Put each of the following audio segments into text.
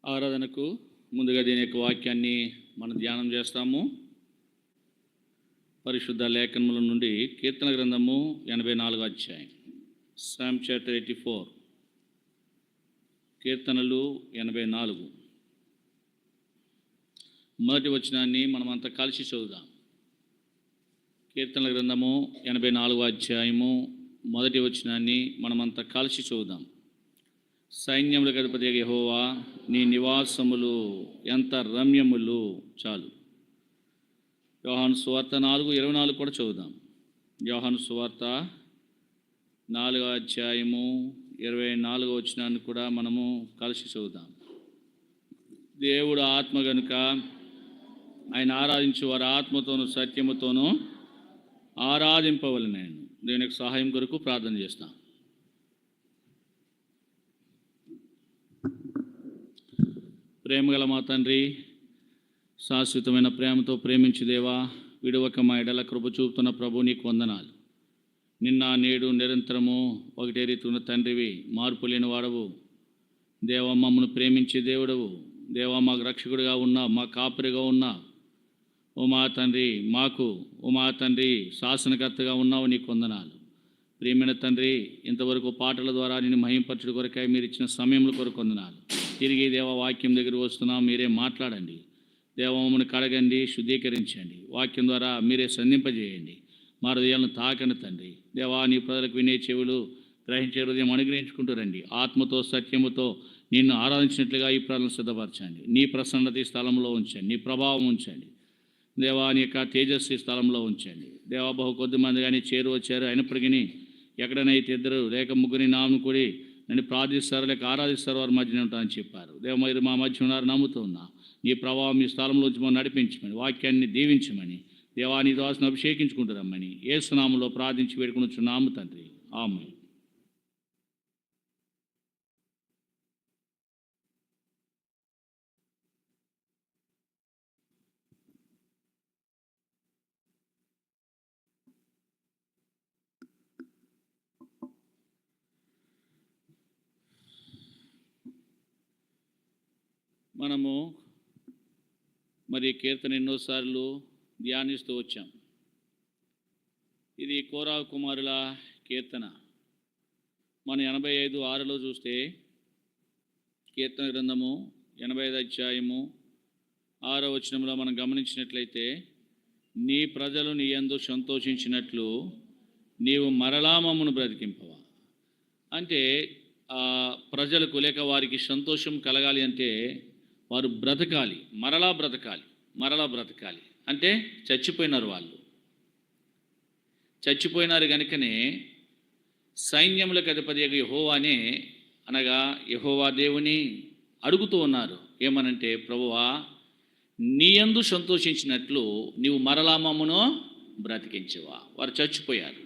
ఆరాధనకు ముందుగా దీని యొక్క వాక్యాన్ని మనం ధ్యానం చేస్తాము. పరిశుద్ధ లేఖనముల నుండి కీర్తన గ్రంథము 84వ అధ్యాయం, సామ్ చాప్టర్ 84, కీర్తనలు 84. మొదటి వచనాన్ని మనమంతా కలిసి చదువుదాం. కీర్తనల గ్రంథము 84వ అధ్యాయము మొదటి వచనాన్ని మనమంతా కలిసి చదువుదాం. సైన్యములకు అధిపతి యెహోవా, నీ నివాసములు ఎంత రమ్యములు. చాలు. యోహాను సువార్త 4:24 కూడా చదువుదాం. యోహాను సువార్త 4వ అధ్యాయము 24వ వచనాన్ని కూడా మనము కలిసి చదువుదాం. దేవుడు ఆత్మ గనుక ఆయన ఆరాధించు వారి ఆత్మతోనూ సత్యముతోనూ ఆరాధింపవలెను. దేవునికి సహాయం కొరకు ప్రార్థన చేస్తాం. ప్రేమగల మా తండ్రి, శాశ్వతమైన ప్రేమతో ప్రేమించు దేవా, విడువక మా ఎడల కృప చూపుతున్న ప్రభు, నీకు వందనాలు. నిన్న నేడు నిరంతరము ఒకటే రీతి ఉన్న తండ్రివి, మార్పు లేని వాడవు దేవా. మమ్మను ప్రేమించే దేవుడవు దేవా, మాకు రక్షకుడిగా ఉన్నా, మా కాపరిగా ఉన్నా, ఓ మా తండ్రి, ఓ మా తండ్రి శాసనకర్తగా ఉన్నావు, నీకు వందనాలు. ప్రియమైన తండ్రి, ఇంతవరకు పాటల ద్వారా నేను మహింపరచుడు కొరకై మీరు ఇచ్చిన సమయంలో కొరకు వందనాలు. తిరిగి దేవ వాక్యం దగ్గర వస్తున్నాం, మీరే మాట్లాడండి దేవ. మమ్మల్ని కడగండి, శుద్ధీకరించండి. వాక్యం ద్వారా మీరే సంధింపజేయండి. మా హృదయాలను తాకండి తండ్రి దేవా. నీ ప్రజలకు వినే చెవులు, గ్రహించే హృదయం అనుగ్రహించుకుంటూ రండి. ఆత్మతో సత్యముతో నిన్ను ఆరాధించినట్లుగా ఈ ప్రజలను సిద్ధపరచండి. నీ ప్రసన్నత స్థలంలో ఉంచండి, నీ ప్రభావం ఉంచండి దేవా. నీ యొక్క తేజస్వి స్థలంలో ఉంచండి దేవా. బహు కొద్ది మంది కానీ వచ్చారు, అయినప్పటికీ ఎక్కడనైతే ఇద్దరు లేక ముగ్గురి నామను కూడి నన్ను ప్రార్థిస్తారు లేక ఆరాధిస్తారు, వారి మధ్యనే ఉంటానని చెప్పారు దేవ. మీరు మా మధ్య ఉన్నారు, నమ్ముతూ ఉన్నా. నీ ప్రభావం మీ స్థలంలోంచి మనం నడిపించమని, వాక్యాన్ని దీవించమని దేవా, నీ దాసును అభిషేకించుకుంటారమ్మని యేసు నామములో ప్రార్థించి వేడుకొనుచున్నాము తండ్రి, ఆమేన్. మనము మరి కీర్తన ఎన్నోసార్లు ధ్యానిస్తూ వచ్చాం. ఇది కోరా కుమారుల కీర్తన. మనం 85:6లో చూస్తే కీర్తన గ్రంథము 85 అధ్యాయము 6వ వచనంలో మనం గమనించినట్లయితే, నీ ప్రజలు నీ యందు సంతోషించినట్లు నీవు మరలా మమ్మను బ్రతికింపవా. అంటే ప్రజలకు లేక వారికి సంతోషం కలగాలి అంటే వారు బ్రతకాలి, మరలా బ్రతకాలి. అంటే చచ్చిపోయినారు, వాళ్ళు చచ్చిపోయినారు కనుకనే సైన్యములకు అధిపతి యెహోవానే అనగా యెహోవా దేవుని అడుగుతూ ఉన్నారు. ఏమనంటే, ప్రభువా, నీ యందు సంతోషించినట్లు నీవు మరలా మమ్మను బ్రతికించవా. వారు చచ్చిపోయారు,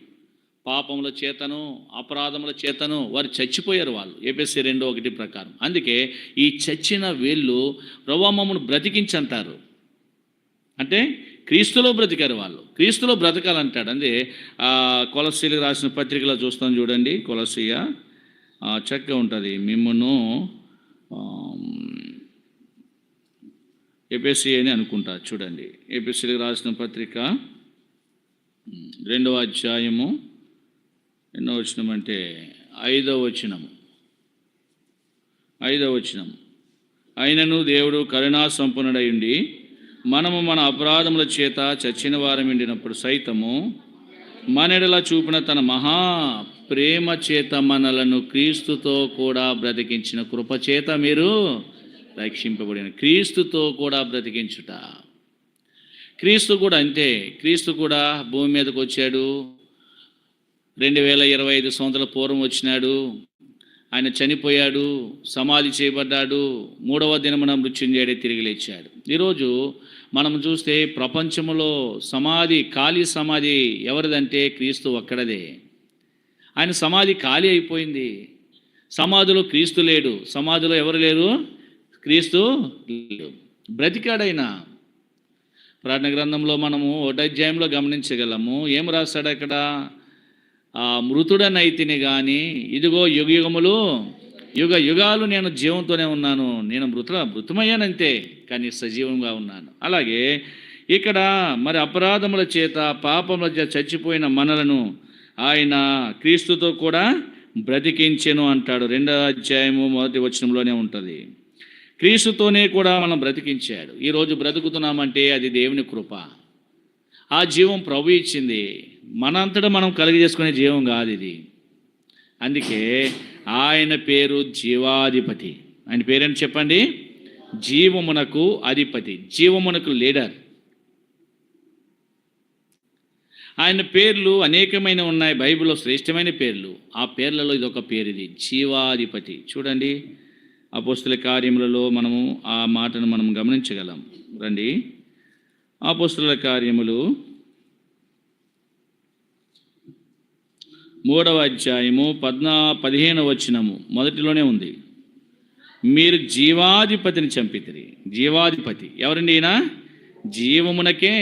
పాపముల చేతను అపరాధముల చేతను వారు చచ్చిపోయారు. వాళ్ళు ఎఫెసీ 2:1 ప్రకారం. అందుకే ఈ చచ్చిన వీళ్ళు ప్రభువా మమ్మను బ్రతికించంటారు. అంటే క్రీస్తులో బ్రతికారు వాళ్ళు, క్రీస్తులో బ్రతకాలంటాడు. అంటే కొలస్సీలకు రాసిన పత్రికలో చూస్తాం చూడండి. కొలస్సీయ చక్కగా ఉంటుంది. మిమ్మను ఎఫెసీ అని అనుకుంటా చూడండి. ఎఫెసీలకు రాసిన పత్రిక 2వ అధ్యాయము ఎన్నో వచనం అంటే 5వ వచనము. అయినను దేవుడు కరుణా సంపన్నుడై ఉండి మనము మన అపరాధముల చేత చచ్చిన వారం ఎండినప్పుడు సైతము మన ఎడల చూపిన తన మహా ప్రేమ చేత మనలను క్రీస్తుతో కూడా బ్రతికించిన కృపచేత మీరు రక్షింపబడిన. క్రీస్తుతో కూడా బ్రతికించుట. క్రీస్తు కూడా అంతే. క్రీస్తు కూడా భూమి మీదకి వచ్చాడు. 2025 సంవత్సరాల పూర్వం వచ్చినాడు. ఆయన చనిపోయాడు, సమాధి చేయబడ్డాడు, 3వ దినమున మృత్యుంజయుడై తిరిగి లేచాడు. ఈరోజు మనం చూస్తే ప్రపంచంలో ఖాళీ సమాధి ఎవరిదంటే క్రీస్తు ఒక్కడదే. ఆయన సమాధి ఖాళీ అయిపోయింది. సమాధిలో క్రీస్తు లేడు. సమాధిలో ఎవరు లేరు? క్రీస్తు లేడు. బ్రతికాడైనా. ప్రార్థన గ్రంథంలో మనము 1వ అధ్యాయంలో గమనించగలము. ఏం రాస్తాడు అక్కడ? మృతుడనైతిని కానీ ఇదిగో యుగయుగములు యుగ యుగాలు నేను జీవంతోనే ఉన్నాను, నేను మృతమయ్యానంతే, కానీ సజీవంగా ఉన్నాను. అలాగే ఇక్కడ మరి అపరాధముల చేత పాపముల చేత చచ్చిపోయిన మనలను ఆయన క్రీస్తుతో కూడా బ్రతికించెను అంటాడు. 2వ అధ్యాయము 1వ వచనంలోనే ఉంటుంది. క్రీస్తుతోనే కూడా మనం బ్రతికించాడు. ఈరోజు బ్రతుకుతున్నామంటే అది దేవుని కృప. ఆ జీవం ప్రభు ఇచ్చింది, మనంతటా మనం కలిగజేసుకునే జీవం కాదు ఇది. అందుకే ఆయన పేరు జీవాధిపతి. ఆయన పేరేంటి చెప్పండి? జీవమునకు అధిపతి, జీవమునకు లీడర్. ఆయన పేర్లు అనేకమైన ఉన్నాయి బైబిల్లో, శ్రేష్టమైన పేర్లు. ఆ పేర్లలో ఇదొక పేరు, ఇది జీవాధిపతి. చూడండి, అపోస్తుల కార్యములలో మనము ఆ మాటను మనం గమనించగలం. రండి, అపోస్తుల కార్యములు 3వ అధ్యాయము 15వ వచనము మొదటిలోనే ఉంది. మీరు జీవాధిపతిని చంపితిరి. జీవాధిపతి ఎవరండి? ఈయన జీవమునకే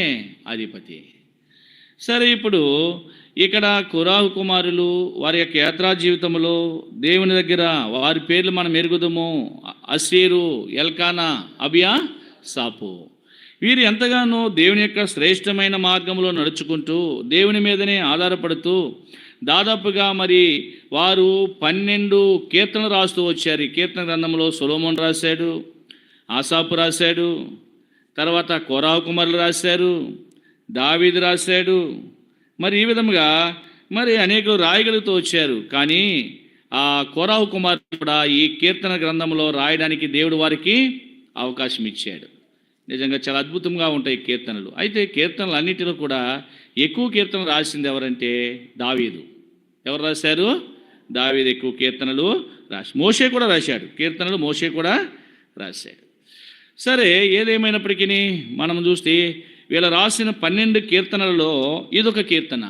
అధిపతి. సరే, ఇప్పుడు ఇక్కడ కొరాహు కుమారులు వారి యొక్క యాత్రా జీవితంలో దేవుని దగ్గర వారి పేర్లు మనం ఎరుగుదము. అస్సీరు, ఎల్కానా, అబియా, సాపు. వీరు ఎంతగానో దేవుని యొక్క శ్రేష్టమైన మార్గంలో నడుచుకుంటూ దేవుని మీదనే ఆధారపడుతూ దాదాపుగా మరి వారు 12 కీర్తనలు రాస్తూ వచ్చారు. ఈ కీర్తన గ్రంథంలో సొలొమోను రాశాడు, ఆసాపు రాశాడు, తర్వాత కొరాహు కుమారులు రాశారు, దావీదు రాశాడు. మరి ఈ విధముగా మరి అనేకులు రాయగలుగుతూ వచ్చారు. కానీ ఆ కొరాహు కుమారుడు కూడా ఈ కీర్తన గ్రంథంలో రాయడానికి దేవుడు వారికి అవకాశం ఇచ్చాడు. నిజంగా చాలా అద్భుతంగా ఉంటాయి కీర్తనలు. అయితే కీర్తనలు అన్నిటిలో కూడా ఎక్కువ కీర్తనలు రాసింది ఎవరంటే దావీదు. ఎవరు రాశారు? దావీదు ఎక్కువ కీర్తనలు రాసి, మోషే కూడా రాశాడు కీర్తనలు, మోషే కూడా రాశాడు. సరే, ఏదేమైనప్పటికీ మనం చూస్తే వీళ్ళు రాసిన 12 కీర్తనలలో ఇదొక కీర్తన.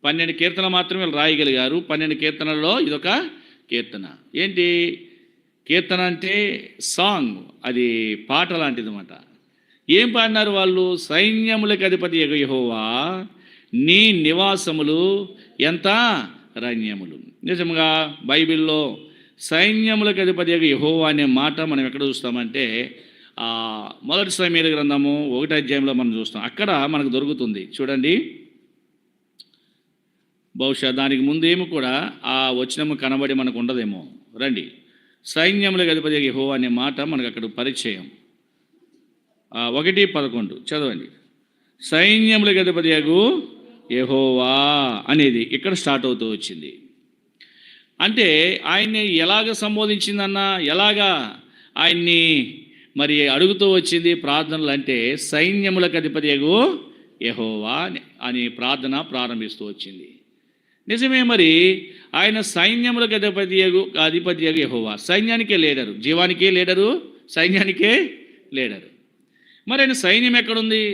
12 కీర్తనలు మాత్రమే వీళ్ళు రాయగలిగారు. 12 కీర్తనలలో ఇదొక కీర్తన. ఏంటి కీర్తన అంటే? సాంగ్, అది పాట లాంటిది అన్నమాట. ఏం పాడినారు వాళ్ళు? సైన్యములకు అధిపతి యెహోవా నీ నివాసములు ఎంత రణ్యములు. నిజంగా బైబిల్లో సైన్యములకు అధిపతి యెహోవా అనే మాట మనం ఎక్కడ చూస్తామంటే మొదటి సమూయేలు గ్రంథము 1వ అధ్యాయంలో మనం చూస్తాం. అక్కడ మనకు దొరుకుతుంది. చూడండి, బహుశా దానికి ముందేమో కూడా ఆ వచనము కనబడి మనకు ఉండదేమో. రండి, సైన్యములకు అధిపతి యెహోవా అనే మాట మనకు అక్కడ పరిచయం. 1:11 చదవండి. సైన్యములకు అధిపతి యెహోవా అనేది ఇక్కడ స్టార్ట్ అవుతూ వచ్చింది. అంటే ఆయన్ని ఎలాగ సంబోధించిందన్నా, ఎలాగా ఆయన్ని మరి అడుగుతూ వచ్చింది ప్రార్థనలు అంటే సైన్యములకు అధిపతి యెహోవా అని ప్రార్థన ప్రారంభిస్తూ వచ్చింది. నిజమే, మరి ఆయన సైన్యములకు అధిపతి యెహోవా, సైన్యానికే లీడరు, జీవానికే లీడరు, సైన్యానికే లీడరు. మరి ఆయన సైన్యం ఎక్కడుంది?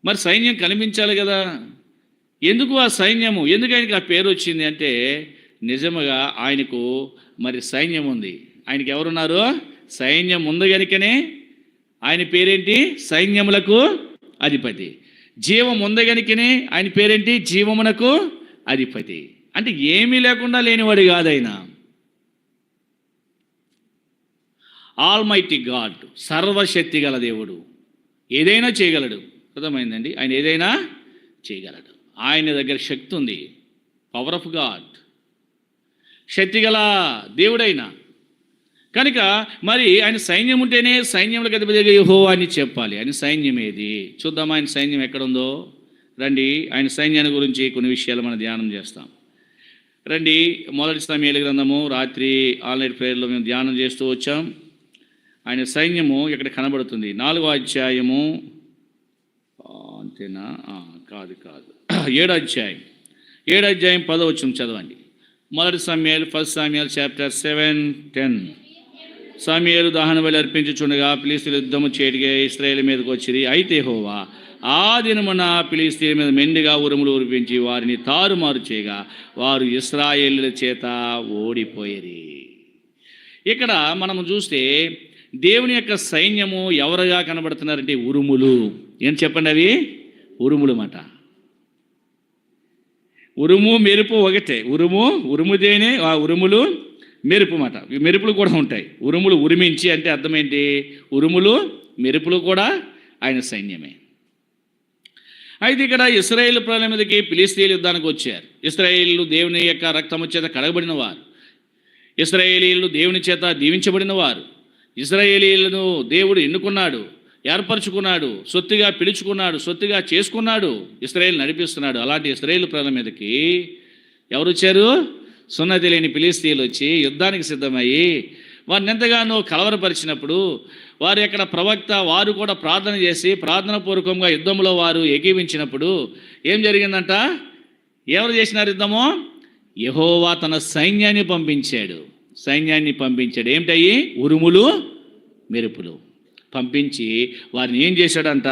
మరి సైన్యం కనిపించాలి కదా. ఎందుకు ఆ సైన్యము, ఎందుకు ఆయనకి ఆ పేరు వచ్చింది అంటే నిజముగా ఆయనకు మరి సైన్యం ఉంది. ఆయనకి ఎవరున్నారు? సైన్యం ఉంది కనుకనే ఆయన పేరేంటి? సైన్యములకు అధిపతి. జీవం ఉంది కనుకనే ఆయన పేరేంటి? జీవమునకు అధిపతి. అంటే ఏమీ లేకుండా లేనివాడు కాదు ఆయన. ఆల్మైటీ గాడ్, సర్వశక్తి గల దేవుడు, ఏదైనా చేయగలడు. అర్థమైందండి? ఆయన ఏదైనా చేయగలడు. ఆయన దగ్గర శక్తి ఉంది. పవర్ ఆఫ్ గాడ్, శక్తి గల దేవుడైనా కనుక మరి ఆయన సైన్యం ఉంటేనే సైన్యములకు అధిపతి యెహోవా అని చెప్పాలి. ఆయన సైన్యం ఏది చూద్దాం. ఆయన సైన్యం ఎక్కడుందో రండి. ఆయన సైన్యాన్ని గురించి కొన్ని విషయాలు మనం ధ్యానం చేస్తాం. రండి, మొదటి సమూయేలు గ్రంథము రాత్రి ఆన్లైన్ ప్రేయర్లో మేము ధ్యానం చేస్తూ వచ్చాం. ఆయన సైన్యము ఇక్కడ కనబడుతుంది. 4వ అధ్యాయము అంతేనా? కాదు 7వ అధ్యాయం 10వ వచనం చదవండి. మొదటి సమూయేలు, 1 Samuel chapter 7:10. సమూయేలు దహన బలి అర్పించుచుండగా ఫిలిష్తీయులు యుద్ధము చేయటికే ఇశ్రాయేలు మీదకి వచ్చిరి. అయితే యెహోవా ఆ దినమున ఫిలిష్తీయుల మీద మెండుగా ఉరుములు ఉరిపించి వారిని తారుమారు చేయగా వారు ఇశ్రాయేలుల చేత ఓడిపోయిరి. ఇక్కడ మనము చూస్తే దేవుని యొక్క సైన్యము ఎవరుగా కనబడుతున్నారంటే ఉరుములు. ఏం చెప్పండి? అవి ఉరుములు మాట. ఉరుము మెరుపు ఒకటే. ఉరుముదేనే ఆ ఉరుములు మెరుపు మాట. ఈ మెరుపులు కూడా ఉంటాయి. ఉరుములు ఉరిమించి అంటే అర్థం ఏంటి? ఉరుములు మెరుపులు కూడా ఆయన సైన్యమే. అయితే ఇక్కడ ఇశ్రాయేలు ప్రజల మీదకి ఫిలిష్తీయులు యుద్ధానికి వచ్చారు. ఇశ్రాయేలు దేవుని యొక్క రక్తము చేత కడగబడిన వారు, ఇశ్రాయేలీయులు దేవుని చేత దీవించబడిన వారు, ఇశ్రాయేలీయులను దేవుడు ఎన్నుకున్నాడు, ఏర్పరచుకున్నాడు, సొత్తుగా పిలుచుకున్నాడు, సొత్తుగా చేసుకున్నాడు, ఇశ్రాయేలు నడిపిస్తున్నాడు. అలాంటి ఇశ్రాయేలు ప్రజల మీదకి ఎవరు వచ్చారు? సున్నతి లేని ఫిలిష్తీయులు వచ్చి యుద్ధానికి సిద్ధమయ్యి వారిని ఎంతగానో కలవరపరిచినప్పుడు, వారి యొక్క ప్రవక్త వారు కూడా ప్రార్థన చేసి ప్రార్థన పూర్వకంగా యుద్ధంలో వారు ఏకీవించినప్పుడు ఏం జరిగిందంట? ఎవరు చేసినారు యుద్ధము? యెహోవా తన సైన్యాన్ని పంపించాడు. ఏమిటయ్యి? ఉరుములు మెరుపులు పంపించి వారిని ఏం చేశాడంట?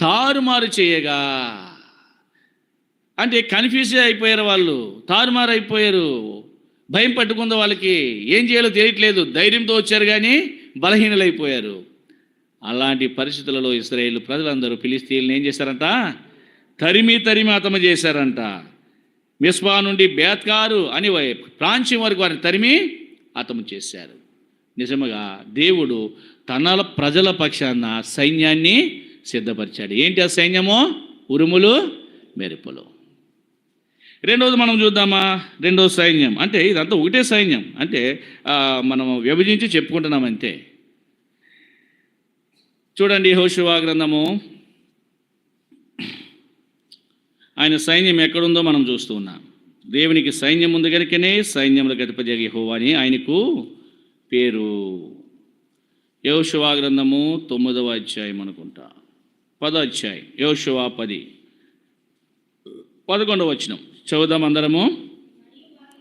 తారుమారు చేయగా. అంటే కన్ఫ్యూజ్ అయిపోయారు వాళ్ళు, తారుమారు అయిపోయారు, భయం పట్టుకుంది వాళ్ళకి, ఏం చేయాలో తెలియట్లేదు. ధైర్యంతో వచ్చారు కానీ బలహీనలైపోయారు. అలాంటి పరిస్థితులలో ఇశ్రాయేలు ప్రజలందరూ ఫిలిష్తీయులను ఏం చేశారంట? తరిమి హతము చేశారంట. మిస్పా నుండి బేత్కారు అని ప్రాంత్యం వరకు వారిని తరిమి హతము చేశారు. నిజముగా దేవుడు తన ప్రజల పక్షాన సైన్యాన్ని సిద్ధపరిచాడు. ఏంటి ఆ సైన్యము? ఉరుములు మెరుపులు. రెండవది మనం చూద్దామా? రెండవ సైన్యం అంటే ఇదంతా ఒకటే సైన్యం, అంటే మనం విభజించి చెప్పుకుంటున్నాం అంతే. చూడండి యెహోషువ గ్రంథము, ఆయన సైన్యం ఎక్కడుందో మనం చూస్తూ ఉన్నాం. దేవునికి సైన్యం ఉంది కనుకనే సైన్యములకు అధిపతి యెహోవా అని ఆయనకు పేరు. యెహోషువ గ్రంథము 9వ అధ్యాయం అనుకుంటా, 10వ అధ్యాయం, యెహోషువ 10, 11వ వచనం చదువుదాం అందరము.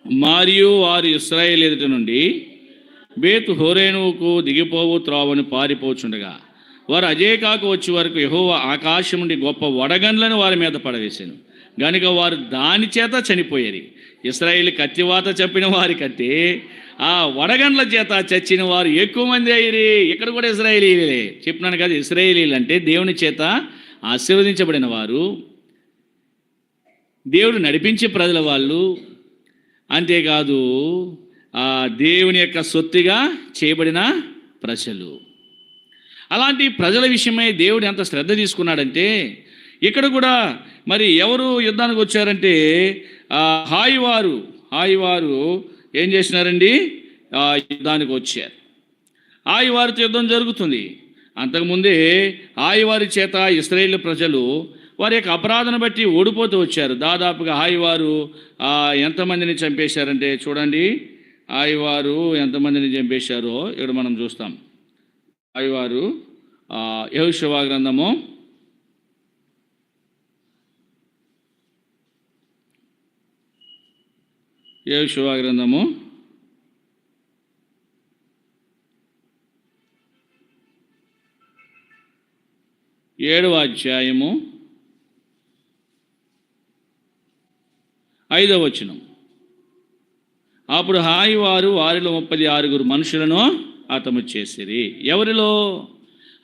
మరియు వారు ఇశ్రాయేలు ఎదుట నుండి బేతు హోరేనుకు దిగిపోవు త్రోవను పారిపోచుండగా వారు అజేకాకు వచ్చే వరకు యెహోవా ఆకాశం నుండి గొప్ప వడగండ్లను వారి మీద పడవేశాను గనుక వారు దాని చేత చనిపోయేది. ఇశ్రాయేలు కత్తివాత చంపిన వారి కంటే ఆ వడగండ్ల చేత చచ్చిన వారు ఎక్కువ మంది అయ్యి. ఇక్కడ కూడా ఇశ్రాయేలీలే చెప్పినాను కదా. ఇశ్రాయేలీలు అంటే దేవుని చేత ఆశీర్వదించబడిన వారు, దేవుడు నడిపించే ప్రజల వాళ్ళు. అంతేకాదు దేవుని యొక్క సొత్తుగా చేయబడిన ప్రజలు. అలాంటి ప్రజల విషయమై దేవుడు ఎంత శ్రద్ధ తీసుకున్నాడంటే ఇక్కడ కూడా మరి ఎవరు యుద్ధానికి వచ్చారంటే హాయివారు ఏం చేసినారండి? యుద్ధానికి వచ్చారు. హాయివారితో యుద్ధం జరుగుతుంది. అంతకుముందే హాయివారి చేత ఇశ్రాయేలు ప్రజలు వారి యొక్క అపరాధన బట్టి ఓడిపోతూ వచ్చారు. దాదాపుగా హాయివారు ఎంతమందిని చంపేశారంటే చూడండి, హాయివారు ఎంతమందిని చంపేశారో ఇక్కడ మనం చూస్తాం. హాయివారు యెహోషువ గ్రంథము 7వ అధ్యాయము 5వ వచనం. అప్పుడు హాయివారు వారిలో 36 మనుషులను హతము చేసిరి. ఎవరిలో?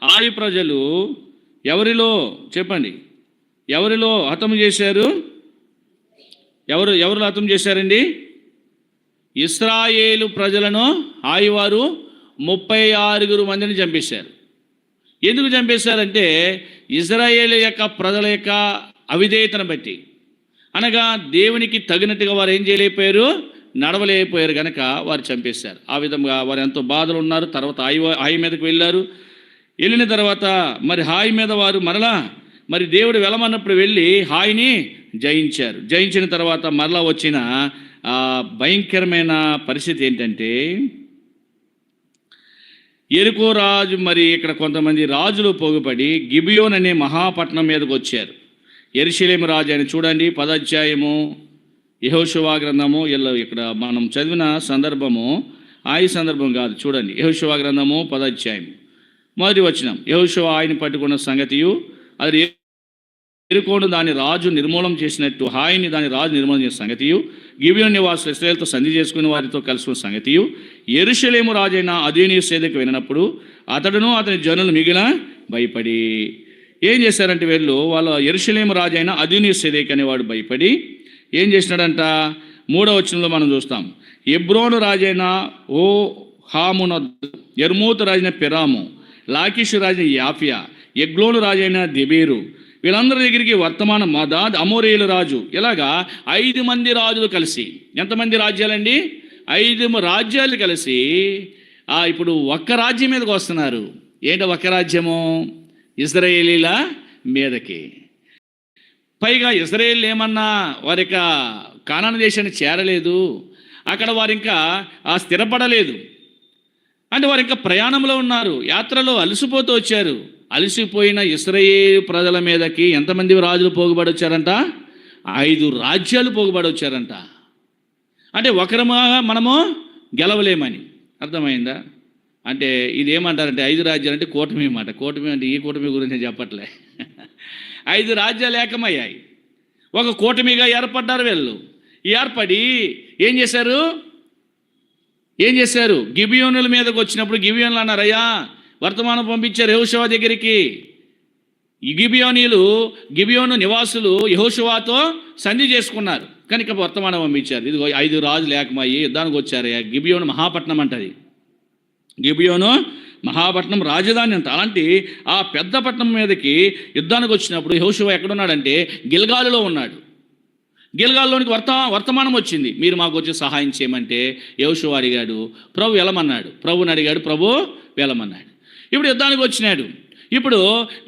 హాయి ప్రజలు ఎవరిలో చెప్పండి? ఎవరిలో హతము చేశారు? ఎవరు హతం చేశారండి? ఇశ్రాయేలు ప్రజలను హాయివారు 36 మందిని చంపేశారు. ఎందుకు చంపేశారంటే ఇశ్రాయేలు యొక్క ప్రజల యొక్క అవిధేయతను బట్టి, అనగా దేవునికి తగినట్టుగా వారు ఏం చేయలేకపోయారు, నడవలేకపోయారు కనుక వారు చంపేశారు. ఆ విధంగా వారు ఎంతో బాధలు ఉన్నారు. తర్వాత హాయి మీదకు వెళ్ళారు. వెళ్ళిన తర్వాత మరి హాయి మీద వారు మరలా మరి దేవుడు వెళ్ళమన్నప్పుడు వెళ్ళి హాయిని జయించారు. జయించిన తర్వాత మరలా వచ్చిన భయంకరమైన పరిస్థితి ఏంటంటే యెరికో రాజు మరి ఇక్కడ కొంతమంది రాజులు పోగుపడి గిబియోన్ అనే మహాపట్నం మీదకు వచ్చారు. యెరూషలేము రాజు అని చూడండి 10వ అధ్యాయము యెహోషువ గ్రంథము. ఇక్కడ మనం చదివిన సందర్భము ఈ సందర్భం కాదు. చూడండి యెహోషువ గ్రంథము 10వ అధ్యాయం 1వ వచనం. యెహోషువ ఆయన పట్టుకున్న సంగతియు అది యెరికోను దాని రాజు నిర్మూలం చేసినట్టు హాయిని దాని రాజు నిర్మూలన చేసిన సంగతియు, గిబియోను నివాసులు ఇశ్రాయేలుతో సంధి చేసుకుని వారితో కలుసుకున్న సంగతియు యెరూషలేము రాజైన అదోనీసేదెకు వినప్పుడు అతడును అతని జనులు మిగిలిన భయపడి ఏం చేశారంటే వాళ్ళ యెరూషలేము రాజైన అదోనీసేదెకు అనేవాడు భయపడి ఏం చేసినాడంట? 3వ వచనంలో మనం చూస్తాం. ఎబ్రోను రాజైన ఓ హామునద్దు, యర్మూతు రాజైన పిరాము, లాకీషు రాజైన యాఫియా, ఎగ్లోను రాజైన దెబీరు, వీళ్ళందరి దగ్గరికి వర్తమానం మదాద్ అమోరీయుల రాజు, ఇలాగా 5 మంది రాజులు కలిసి, ఎంతమంది రాజ్యాలండి? 5 రాజ్యాలు కలిసి ఇప్పుడు ఒక్క రాజ్యం మీదకి వస్తున్నారు. ఏంటో ఒక్క రాజ్యము? ఇశ్రాయేలీల మీదకి. పైగా ఇశ్రాయేల్ ఏమన్నా వారి యొక్క కానాను దేశాన్ని చేరలేదు, అక్కడ వారు ఇంకా స్థిరపడలేదు. అంటే వారు ఇంకా ప్రయాణంలో ఉన్నారు, యాత్రలో అలసిపోతూ వచ్చారు. అలసిపోయిన ఇశ్రాయేలు ప్రజల మీదకి ఎంతమంది రాజులు పోగుబడి వచ్చారంట? 5 రాజ్యాలు పోగుబడి వచ్చారంట. అంటే మనము గెలవలేమని అర్థమైందా? అంటే ఇదేమంటారంటే 5 రాజ్యాలు అంటే కూటమి మాట. కూటమి అంటే ఈ కూటమి గురించి నేను చెప్పట్లే. 5 రాజ్యాలు ఏకమయ్యాయి, ఒక కూటమిగా ఏర్పడ్డారు వీళ్ళు. ఏర్పడి ఏం చేశారు? గిబియోనుల మీదకి వచ్చినప్పుడు గిబియోనులు అన్నారు, అయ్యా వర్తమానం పంపించారు యెహోషువ దగ్గరికి. ఈ గిబియోను నివాసులు యెహోషువతో సంధి చేసుకున్నారు కనుక వర్తమానం పంపించారు. ఇది 5 రాజులు ఏకమయ్యి యుద్ధానికి వచ్చారు. గిబియోను మహాపట్నం అంటది. గిబియోను మహాపట్నం రాజధాని అంట. అలాంటి ఆ పెద్ద పట్టణం మీదకి యుద్ధానికి వచ్చినప్పుడు యెహోషువ ఎక్కడున్నాడంటే గిల్గాలులో ఉన్నాడు. గిల్గాల్లోనికి వర్తమానం వచ్చింది, మీరు మాకు వచ్చి సహాయం చేయమంటే యెహోషువ అడిగాడు, ప్రభు వెళ్ళమన్నాడు. ప్రభుని అడిగాడు, ప్రభు వెళ్ళమన్నాడు. ఇప్పుడు యుద్ధానికి వచ్చినాడు.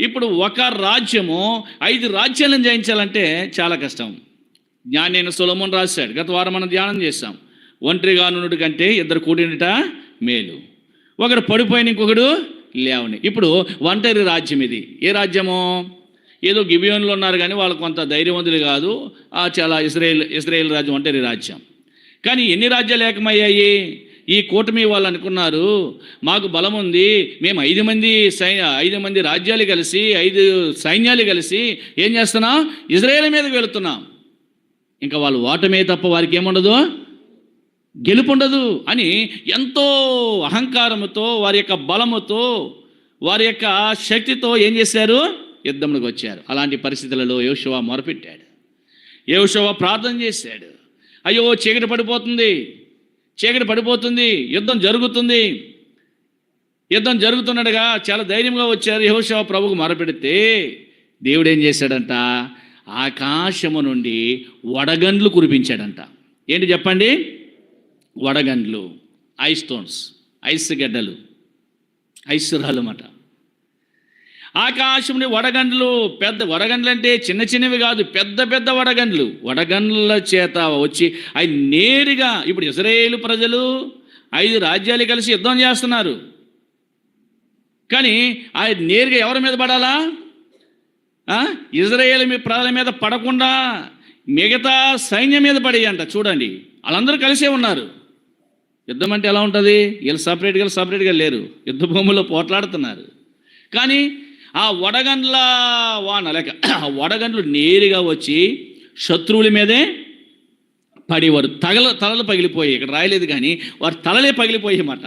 ఇప్పుడు ఒక రాజ్యము 5 రాజ్యాలను జయించాలంటే చాలా కష్టం. జ్ఞానైన సొలొమోను రాశాడు, గత వారం మనం ధ్యానం చేస్తాం. ఒంటరిగా నుండి కంటే 2 కూడినట మేలు, ఒకడు పడిపోయిన ఇంకొకడు లేవని. ఇప్పుడు ఒంటరి రాజ్యం ఇది. ఏ రాజ్యము? ఏదో గిబియోన్లో ఉన్నారు కానీ వాళ్ళు కొంత ధైర్యవంతులు కాదు. చాలా ఇశ్రాయేల్ రాజ్యం ఒంటరి రాజ్యం. కానీ ఎన్ని రాజ్యాలు ఏకమయ్యాయి? ఈ కూటమి వాళ్ళు అనుకున్నారు, మాకు బలం ఉంది, మేము 5 మంది రాజ్యాలు కలిసి 5 సైన్యాలు కలిసి ఏం చేస్తున్నాం? ఇశ్రాయేల్ మీదకి వెళుతున్నాం. ఇంకా వాళ్ళు ఓటమే తప్ప వారికి ఏముండదు, గెలుపుండదు అని ఎంతో అహంకారముతో, వారి యొక్క బలముతో, వారి యొక్క శక్తితో ఏం చేశారు? యుద్ధంలోకి వచ్చారు. అలాంటి పరిస్థితులలో యెహోషువ మొరపెట్టాడు, యెహోషువ ప్రార్థన చేశాడు. అయ్యో చీకటి పడిపోతుంది, యుద్ధం జరుగుతుండగా చాలా ధైర్యంగా వచ్చారు. యెహోషువ ప్రభువుకు మొరపెడితే దేవుడు ఏం చేశాడంట? ఆకాశము నుండి వడగండ్లు కురిపించాడంట. ఏంటి చెప్పండి? వడగండ్లు, ఐస్ స్టోన్స్, ఐస్ గడ్డలు, ఐస్ రాళ్ళు అన్నమాట. ఆకాశంలో వడగండ్లు, పెద్ద వడగండ్లు అంటే చిన్న చిన్నవి కాదు, పెద్ద పెద్ద వడగండ్ల చేత వచ్చి అవి నేరుగా ఇప్పుడు ఇశ్రాయేలు ప్రజలు 5 రాజ్యాలు కలిసి యుద్ధం చేస్తున్నారు. కానీ అవి నేరుగా ఎవరి మీద పడాలా? ఇశ్రాయేలు ప్రజల మీద పడకుండా మిగతా సైన్యం మీద పడేయంట. చూడండి, వాళ్ళందరూ కలిసే ఉన్నారు. యుద్ధం అంటే ఎలా ఉంటుంది? వీళ్ళు సపరేట్గా లేరు, యుద్ధ భూముల్లో పోట్లాడుతున్నారు. కానీ ఆ వడగండ్ల వాన లేక ఆ వడగండ్లు నేరుగా వచ్చి శత్రువుల మీదే పడి వారు తలలు పగిలిపోయి, ఇక్కడ రాయలేదు కానీ వారి తలలే పగిలిపోయి మాట.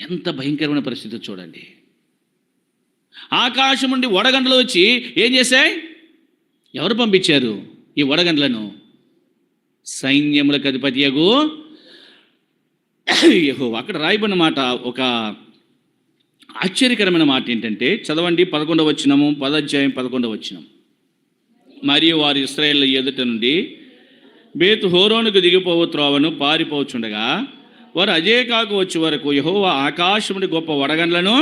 ఎంత భయంకరమైన పరిస్థితి చూడండి. ఆకాశం నుండి వడగండ్లు వచ్చి ఏం చేశాయి? ఎవరు పంపించారు ఈ వడగండ్లను? సైన్యములకు అధిపతియగు యెహోవా. అక్కడ రాయబడిన మాట, ఒక ఆశ్చర్యకరమైన మాట ఏంటంటే, చదవండి 11వ వచనము, 10వ అధ్యాయం 11వ వచనం. మరియు వారు ఇశ్రాయేలు ఎదుట నుండి బేతు హోరోనుకు దిగిపోవు త్రోవను పారిపోచుండగా వారు అజేకాకు వచ్చే వరకు యెహోవా ఆకాశముడి గొప్ప వడగండ్లను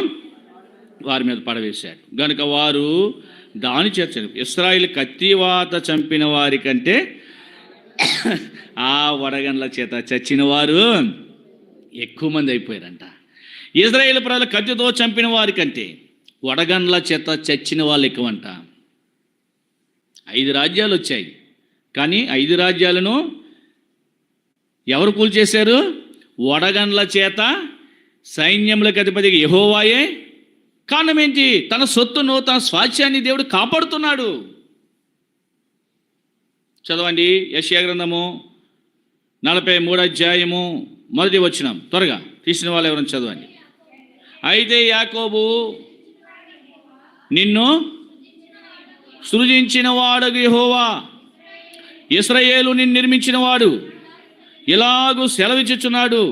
వారి మీద పడవేశాడు. గనుక వారు దాని చేర్చారు. ఇశ్రాయేలు కత్తివాత చంపిన వారి కంటే ఆ వడగండ్ల చేత చచ్చిన వారు ఎక్కువ మంది అయిపోయారంట. ఇశ్రాయేలు ప్రజలు కత్తితో చంపిన వారి కంటే వడగండ్ల చేత చచ్చిన వాళ్ళు ఎక్కువంట. 5 రాజ్యాలు వచ్చాయి, కానీ 5 రాజ్యాలను ఎవరు కూల్చేశారు? వడగండ్ల చేత సైన్యములకు అధిపతిగా యెహోవాయే. కారణం ఏంటి? తన సొత్తును, తన స్వాస్థ్యాన్ని దేవుడు కాపాడుతున్నాడు. చదవండి యెషయా గ్రంథము 43వ అధ్యాయము 1వ వచనం. త్వరగా తీసిన వాళ్ళు ఎవరైనా చదవండి. అయితే యాకోబు నిన్ను సృజించిన వాడు యెహోవా, ఇశ్రాయేలు నిన్ను నిర్మించిన వాడు ఇలాగూ సెలవిచ్చుచున్నాడు,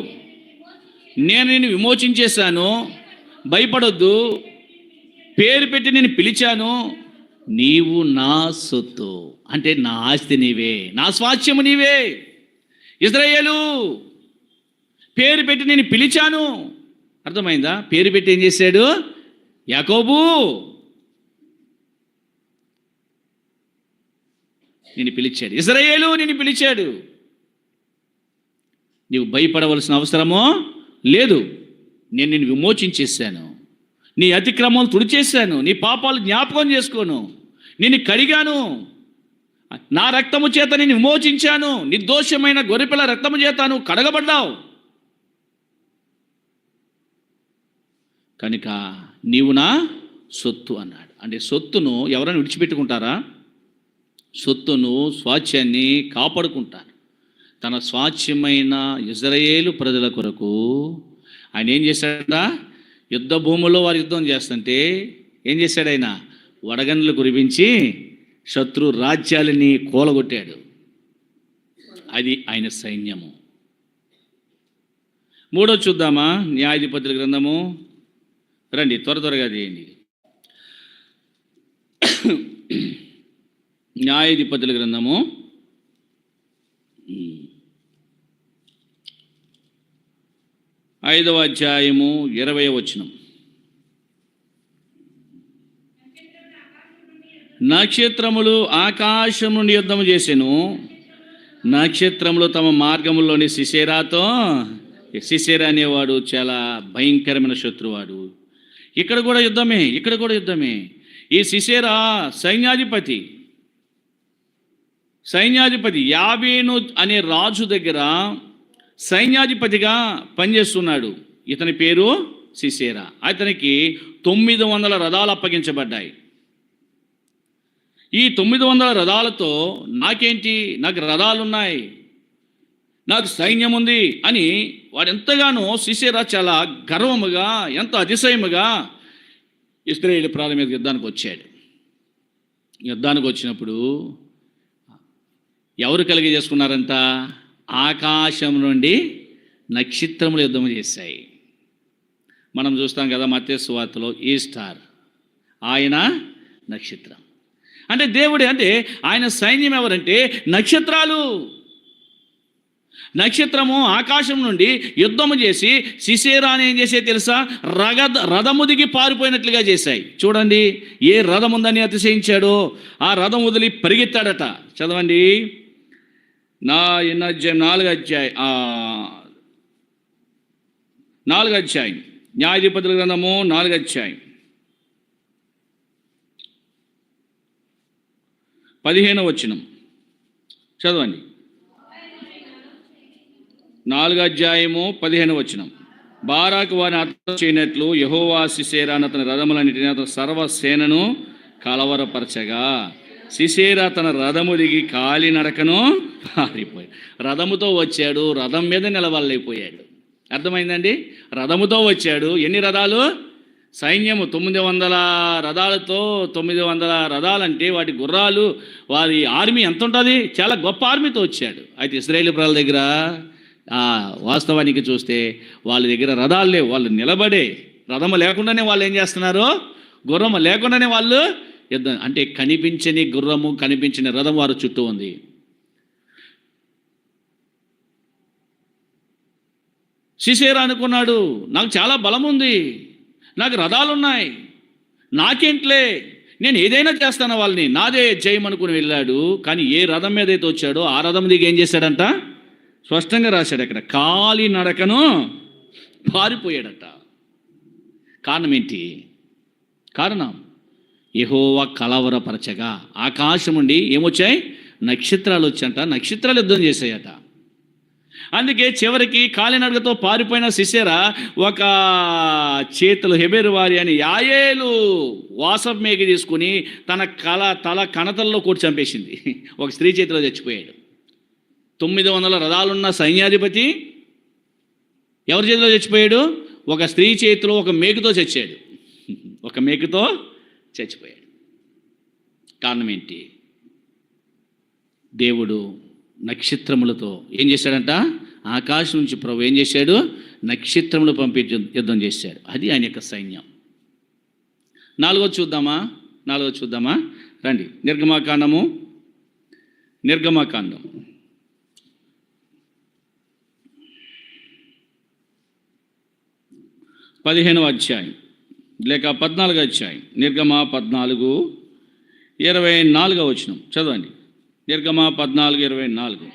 నేను నిన్ను విమోచించేశాను, భయపడొద్దు, పేరు పెట్టి నేను పిలిచాను, నీవు నా సొత్తు. అంటే నా ఆస్తి నీవే, నా స్వాస్థ్యము నీవే. ఇశ్రాయేలు, పేరు పెట్టి నేను పిలిచాను. అర్థమైందా? పేరు పెట్టి ఏం చేశాడు? యాకోబు, నిన్ను పిలిచాడు. ఇశ్రాయేలు, నిన్ను పిలిచాడు. నీవు భయపడవలసిన అవసరమో లేదు. నేను నిన్ను విమోచించేశాను, నీ అతిక్రమాలు తుడిచేశాను, నీ పాపాలు జ్ఞాపకం చేసుకోను, నిన్ను కడిగాను, నా రక్తము చేత నేను విమోచించాను, నిర్దోషమైన గొర్రెపిల్ల రక్తము చేత నువ్వు కడగబడ్డావు. కనుక నీవు నా సొత్తు అన్నాడు. అంటే సొత్తును ఎవరైనా విడిచిపెట్టుకుంటారా? సొత్తును, స్వాస్థ్యాన్ని కాపాడుకుంటారు. తన స్వాస్థ్యమైన ఇశ్రాయేలు ప్రజల కొరకు ఆయన ఏం చేశాడా? యుద్ధ భూముల్లో వారు యుద్ధం చేస్తుంటే ఏం చేశాడు? ఆయన వడగండ్లు కురిపించి శత్రు రాజ్యాలని కూలగొట్టాడు. అది ఆయన సైన్యము. మూడో చూద్దామా? న్యాయాధిపతుల గ్రంథము, రండి త్వరగా చేయండి. న్యాయాధిపతుల గ్రంథము 5వ అధ్యాయము 20వ వచనం. నక్షత్రములు ఆకాశం నుండి యుద్ధము చేసెను, నక్షత్రములు తమ మార్గములోని సిసేరాతో. సిసేరా అనేవాడు చాలా భయంకరమైన శత్రువాడు. ఇక్కడ కూడా యుద్ధమే. ఈ సిసేరా సైన్యాధిపతి యాబేను అనే రాజు దగ్గర సైన్యాధిపతిగా పనిచేస్తున్నాడు. ఇతని పేరు సిసేరా. అతనికి 900 రథాలు అప్పగించబడ్డాయి. ఈ 900 రథాలతో నాకేంటి, నాకు రథాలున్నాయి, నాకు సైన్యం ఉంది అని వాడెంతగానో సిసేరా చాలా గర్వముగా, ఎంతో అతిశయముగా ఇశ్రాయేలు ప్రాంతం మీద యుద్ధానికి వచ్చాడు. యుద్ధానికి వచ్చినప్పుడు ఎవరు కలిగి చేసుకున్నారంట? ఆకాశం నుండి నక్షత్రములు యుద్ధం చేశాయి. మనం చూస్తాం కదా మత్తయి సువార్తలో, ఈ స్టార్, ఆయన నక్షత్రం. అంటే దేవుడే, అంటే ఆయన సైన్యం ఎవరంటే నక్షత్రాలు. నక్షత్రము ఆకాశం నుండి యుద్ధము చేసి సిసేరాని ఏం చేసే తెలుసా? రథము దిగి పారిపోయినట్లుగా చేశాయి. చూడండి, ఏ రథం ఉందని అతిశయించాడో ఆ రథం వదిలి పరిగెత్తాడట. చదవండి, 4వ అధ్యాయం న్యాయాధిపతుల గ్రంథము 4వ అధ్యాయం 15వ వచనం చదవండి. 4వ అధ్యాయము 15వ వచనం. బారాకు వారిని అర్థం చేయనట్లు యెహోవా సిసేరాను అతని రథములన్నిటిని అతని సర్వసేనను కలవరపరచగా సిసేరా తన రథము దిగి కాలినడకను పారిపోయాడు. రథముతో వచ్చాడు, రథం మీద నిలబడలేకపోయాడు. అర్థమైందండి? రథముతో వచ్చాడు. ఎన్ని రథాలు? సైన్యము 900 రథాలతో. 900 రథాలంటే వాటి గుర్రాలు, వారి ఆర్మీ ఎంత ఉంటుంది? చాలా గొప్ప ఆర్మీతో వచ్చాడు. అయితే ఇశ్రాయేలు ప్రజల దగ్గర వాస్తవానికి చూస్తే వాళ్ళ దగ్గర రథాలు లేవు. వాళ్ళు నిలబడే, రథము లేకుండానే వాళ్ళు ఏం చేస్తున్నారు? గుర్రము లేకుండానే వాళ్ళు యుద్ధం. అంటే కనిపించని గుర్రము, కనిపించని రథం వారు చుట్టూ ఉంది. సిసేరా అనుకున్నాడు, నాకు చాలా బలం ఉంది, నాకు రథాలున్నాయి, నాకేంట్లే, నేను ఏదైనా చేస్తాను, వాళ్ళని నాదే జయం అనుకుని వెళ్ళాడు. కానీ ఏ రథం మీద అయితే వచ్చాడో ఆ రథం దిగి ఏం చేశాడంట? స్పష్టంగా రాశాడు అక్కడ, కాలి నడకను పారిపోయాడట. కారణం ఏంటి? కారణం యెహోవా కలవరపరచగా ఆకాశం నుండి ఏమొచ్చాయి? నక్షత్రాలు వచ్చాయంట. నక్షత్రాలు యుద్ధం చేశాయట. అందుకే చివరికి కాలినడకతో పారిపోయిన సిసేరా ఒక చేతులు హెబెరు వారి అని యాయేలు వాసం మేకి తీసుకుని తన తల కణతల్లో కొట్టి చంపేసింది. ఒక స్త్రీ చేతిలో చచ్చిపోయాడు. 900 రథాలున్న సైన్యాధిపతి ఎవరి చేతిలో చచ్చిపోయాడు? ఒక స్త్రీ చేతిలో ఒక మేకుతో చచ్చాడు. ఒక మేకుతో చచ్చిపోయాడు. కారణం ఏంటి? దేవుడు నక్షత్రములతో ఏం చేశాడంట? ఆకాశం నుంచి ప్రభు ఏం చేశాడు? నక్షత్రములు పంపి యుద్ధం చేశాడు. అది ఆయన యొక్క సైన్యం. నాలుగోది చూద్దామా? రండి. నిర్గమాకాండం 15వ అధ్యాయం లేక 14వ అధ్యాయం. నిర్గమ 14:24 వచనం చదవండి. నిర్గమ 14:24.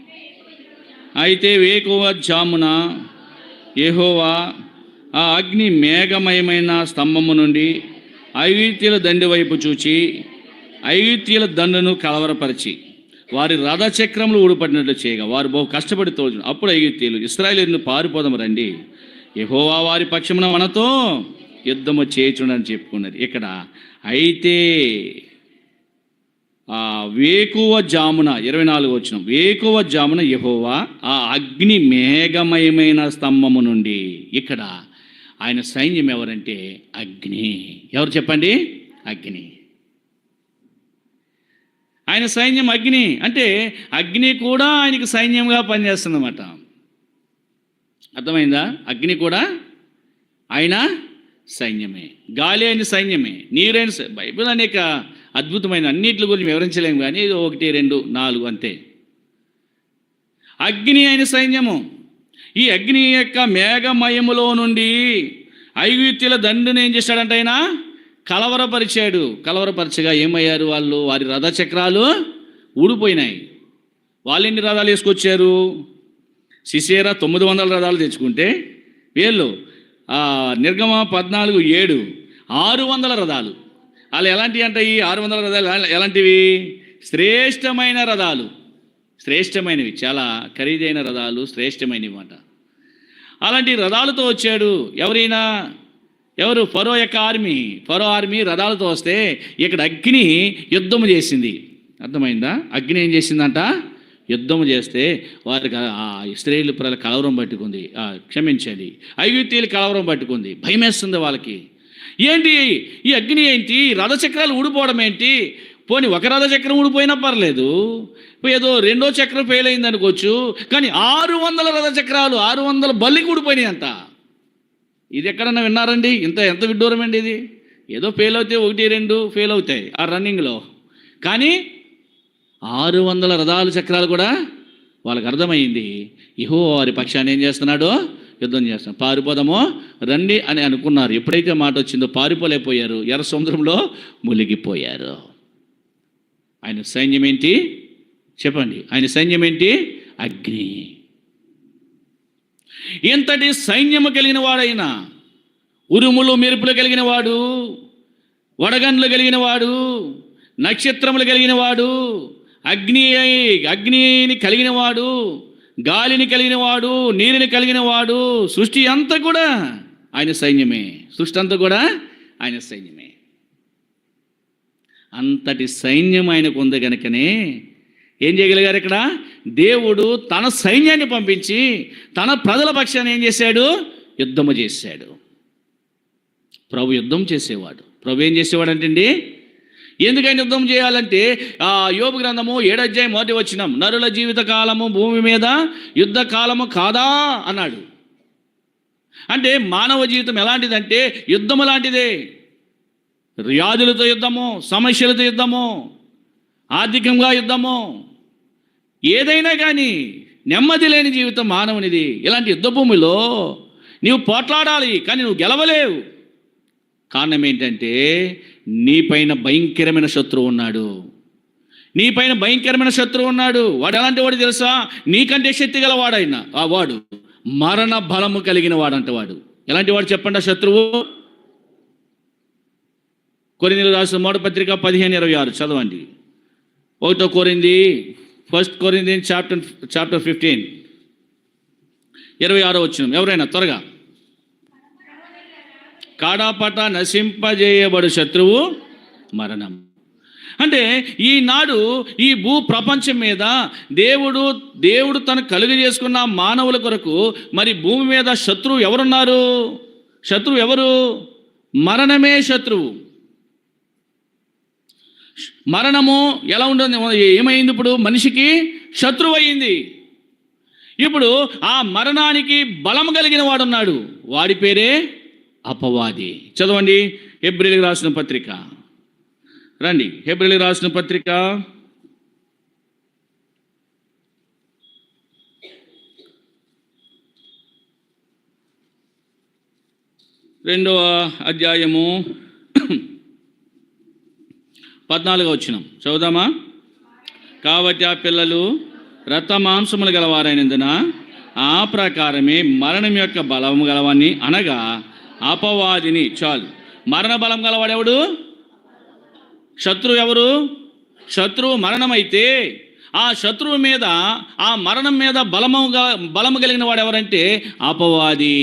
అయితే వేకువజామున యెహోవా ఆ అగ్ని మేఘమయమైన స్తంభము నుండి ఐగుప్తీయుల దండి వైపు చూచి ఐగుప్తీయుల దండును కలవరపరిచి వారి రథచక్రములు ఊడిపడినట్లు చేయగా వారు బహు కష్టపడి తోచు. అప్పుడు ఐగుప్తీయులు ఇశ్రాయేలీయులను పారిపోదాము రండి, యెహోవా వారి పక్షమున మనతో యుద్ధము చేయుచుండని చెప్పుకున్నారు. ఇక్కడ అయితే వేకువజామున 24 వచనం. వేకువజామున యెహోవా ఆ అగ్ని మేఘమయమైన స్తంభము నుండి. ఇక్కడ ఆయన సైన్యం ఎవరంటే అగ్ని. ఎవరు చెప్పండి? అగ్ని. ఆయన సైన్యం అగ్ని. అంటే అగ్ని కూడా ఆయనకి సైన్యంగా పనిచేస్తుందన్నమాట. అర్థమైందా? అగ్ని కూడా ఆయన సైన్యమే. గాలి అయిన సైన్యమే. నీరైన బైబిల్ అనేక అద్భుతమైన అన్నిటి గురించి వివరించలేము, కానీ 1, 2, 4 అంతే. అగ్ని అయిన సైన్యము. ఈ అగ్ని యొక్క మేఘమయములో నుండి ఐగుప్తీయుల దండుని ఏం చేశాడంట? ఆయన కలవరపరిచాడు. కలవరపరచగా ఏమయ్యారు వాళ్ళు? వారి రథచక్రాలు ఊడిపోయినాయి. వాళ్ళు ఎన్ని రథాలు వేసుకొచ్చారు? సిసేరా 900 రథాలు తెచ్చుకుంటే వీళ్ళు నిర్గమ 14:7 600 రథాలు. వాళ్ళు ఎలాంటివి అంటే ఈ 600 రథాలు ఎలాంటివి? శ్రేష్టమైన రథాలు. శ్రేష్టమైనవి, చాలా ఖరీదైన రథాలు, శ్రేష్టమైనవి అన్నమాట. అలాంటి రథాలతో వచ్చాడు. ఎవరు? ఫరో యొక్క ఆర్మీ. ఫరో ఆర్మీ రథాలతో వస్తే ఇక్కడ అగ్ని యుద్ధము చేసింది. అర్థమైందా? అగ్ని ఏం చేసిందంట? యుద్ధము చేస్తే వారికి ఇశ్రాయేలు ప్రజల కలవరం పట్టుకుంది. క్షమించండి, ఐగుప్తీయులు కలవరం పట్టుకుంది. భయమేస్తుంది వాళ్ళకి. ఏంటి ఈ అగ్ని? ఏంటి రథచక్రాలు ఊడిపోవడం ఏంటి? పోనీ ఒక రథచక్రం ఊడిపోయినా పర్లేదు, ఏదో రెండో చక్రం ఫెయిల్ అయింది అనుకోవచ్చు, కానీ 600 రథచక్రాలు 600 బల్లికి ఊడిపోయినాయి అంట. ఇది ఎక్కడన్నా విన్నారండి? ఎంత విడ్డూరం అండి ఇది. ఏదో ఫెయిల్ అవుతాయి, 1, 2 ఫెయిల్ అవుతాయి ఆ రన్నింగ్లో, కానీ 600 రథాలు చక్రాలు కూడా వాళ్ళకి అర్థమైంది. యెహోవా వారి పక్షాన్ని ఏం చేస్తున్నాడో యుద్ధం చేస్తున్నాడు. పారిపోదామో రండి అని అనుకున్నారు. ఎప్పుడైతే మాట వచ్చిందో పారిపోలేకపోయారు, ఎర్ర సముద్రంలో మునిగిపోయారు. ఆయన సైన్యం ఏంటి చెప్పండి? ఆయన సైన్యం ఏంటి? అగ్ని. ఇంతటి సైన్యము కలిగిన వాడైనా, ఉరుములు మెరుపులు కలిగిన వాడు, వడగండ్లు కలిగిన వాడు, నక్షత్రములు కలిగిన వాడు, అగ్నిని కలిగిన వాడు, గాలిని కలిగిన వాడు, నీరుని కలిగిన వాడు, సృష్టి అంతా కూడా ఆయన సైన్యమే. సృష్టి అంతా కూడా ఆయన సైన్యమే. అంతటి సైన్యం ఆయనకు ఉంది కనుకనే ఏం చేయగలిగారు? ఇక్కడ దేవుడు తన సైన్యాన్ని పంపించి తన ప్రజల పక్షాన్ని ఏం చేశాడు? యుద్ధము చేశాడు. ప్రభు యుద్ధం చేసేవాడు. ప్రభు ఏం చేసేవాడు అంటే, ఎందుకని యుద్ధం చేయాలంటే యోబు గ్రంథము 7వ అధ్యాయం 1వ వచనం, నరుల జీవిత కాలము భూమి మీద యుద్ధ కాలము కాదా అన్నాడు. అంటే మానవ జీవితం ఎలాంటిదంటే యుద్ధము లాంటిదే. వ్యాధులతో యుద్ధము, సమస్యలతో యుద్ధము, ఆర్థికంగా యుద్ధము, ఏదైనా కానీ నెమ్మది లేని జీవితం మానవునిది. ఇలాంటి యుద్ధ భూమిలో నీవు పోట్లాడాలి, కానీ నువ్వు గెలవలేవు. కారణం ఏంటంటే నీపైన భయంకరమైన శత్రువు ఉన్నాడు. నీపైన భయంకరమైన శత్రువు ఉన్నాడు. వాడు ఎలాంటి వాడు తెలుసా? నీకంటే శక్తి గలవాడైనా వాడు మరణ బలము కలిగిన వాడంట. వాడు ఎలాంటి వాడు చెప్పండి? ఆ శత్రువు కొరింథీయులకు రాసిన 1వ పత్రిక 15:26 చదవండి. 1 Corinthians chapter 15 26వ వచనం. ఎవరైనా త్వరగా. కాడాపట నశింపజేయబడు శత్రువు మరణం. అంటే ఈనాడు ఈ భూ ప్రపంచం మీద దేవుడు తను కలుగు చేసుకున్న మానవుల కొరకు మరి భూమి మీద శత్రువు ఎవరున్నారు? శత్రువు ఎవరు? మరణమే శత్రువు. మరణము ఎలా ఉంటుంది, ఏమైంది? ఇప్పుడు మనిషికి శత్రువు అయింది. ఇప్పుడు ఆ మరణానికి బలం కలిగిన వాడున్నాడు, వాడి పేరే అపవాది. చదవండి హెబ్రీయులకు రాసిన పత్రిక. రండి, హెబ్రీయులకు రాసిన పత్రిక 2వ అధ్యాయము 14వ వచనం చదువుదామా? కాబట్టి ఆ పిల్లలు రక్త మాంసములు గలవారైనందున ఆ ప్రకారమే మరణం యొక్క బలం గలవాన్ని, అనగా అపవాదిని. చాలు. మరణ బలం గలవాడెవడు? శత్రువు. ఎవరు? శత్రువు మరణమైతే ఆ శత్రువు మీద, ఆ మరణం మీద బలము కలిగిన వాడు ఎవరంటే అపవాది.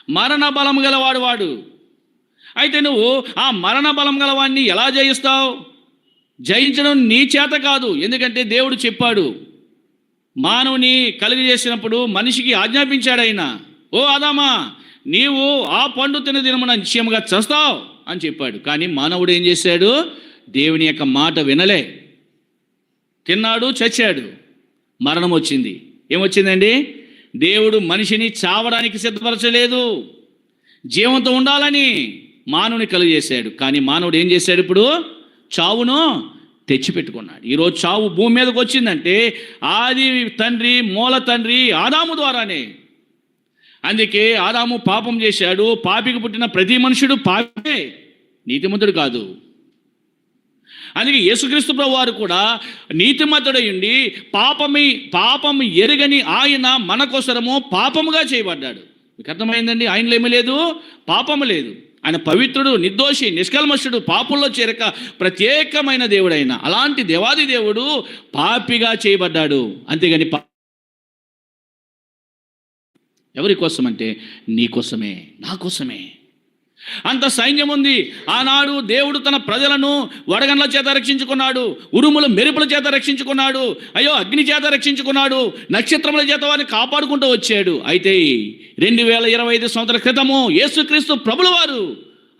మరణ బలం గలవాడు వాడు. అయితే నువ్వు ఆ మరణ బలం గలవాడిని ఎలా జయిస్తావు? జయించడం నీ చేత కాదు. ఎందుకంటే దేవుడు చెప్పాడు, మానవుని కలిగజేసినప్పుడు మనిషికి ఆజ్ఞాపించాడు ఆయన, ఓ ఆదామా, నీవు ఆ పండు తిన దినమున నిశ్చయముగా చస్తావు అని చెప్పాడు. కానీ మానవుడు ఏం చేశాడు? దేవుని యొక్క మాట వినలే, తిన్నాడు, చచ్చాడు, మరణం వచ్చింది. ఏమొచ్చిందండి? దేవుడు మనిషిని చావడానికి సిద్ధపరచలేదు, జీవంతో ఉండాలని మానవుని కలుగజేశాడు. కానీ మానవుడు ఏం చేశాడు? ఇప్పుడు చావును తెచ్చిపెట్టుకున్నాడు. ఈరోజు చావు భూమి మీదకి వచ్చిందంటే ఆది తండ్రి, మూల తండ్రి ఆదాము ద్వారానే. అందుకే ఆదాము పాపం చేశాడు. పాపికి పుట్టిన ప్రతి మనుషుడు పాపే, నీతిమంతుడు కాదు. అందుకే యేసుక్రీస్తు ప్రభు వారు కూడా నీతిమంతుడై ఉండి పాపం ఎరుగని ఆయన మన కోసరము పాపముగా చేయబడ్డాడు. మీకు అర్థమైందండి? ఆయనలో ఏమీ లేదు, పాపము లేదు. ఆయన పవిత్రుడు, నిర్దోషి, నిష్కల్మషుడు, పాపుల్లో చేరక ప్రత్యేకమైన దేవుడు ఆయన. అలాంటి దేవాది దేవుడు పాపిగా చేయబడ్డాడు. అంతేగాని ఎవరి కోసం అంటే నీ కోసమే, నా కోసమే. అంత సైన్యం ఉంది. ఆనాడు దేవుడు తన ప్రజలను వడగండ్ల చేత రక్షించుకున్నాడు, ఉరుముల మెరుపుల చేత రక్షించుకున్నాడు, అగ్ని చేత రక్షించుకున్నాడు, నక్షత్రముల చేత వారిని కాపాడుకుంటూ వచ్చాడు. అయితే 2025 సంవత్సరాల క్రితము యేసుక్రీస్తు ప్రభుల వారు,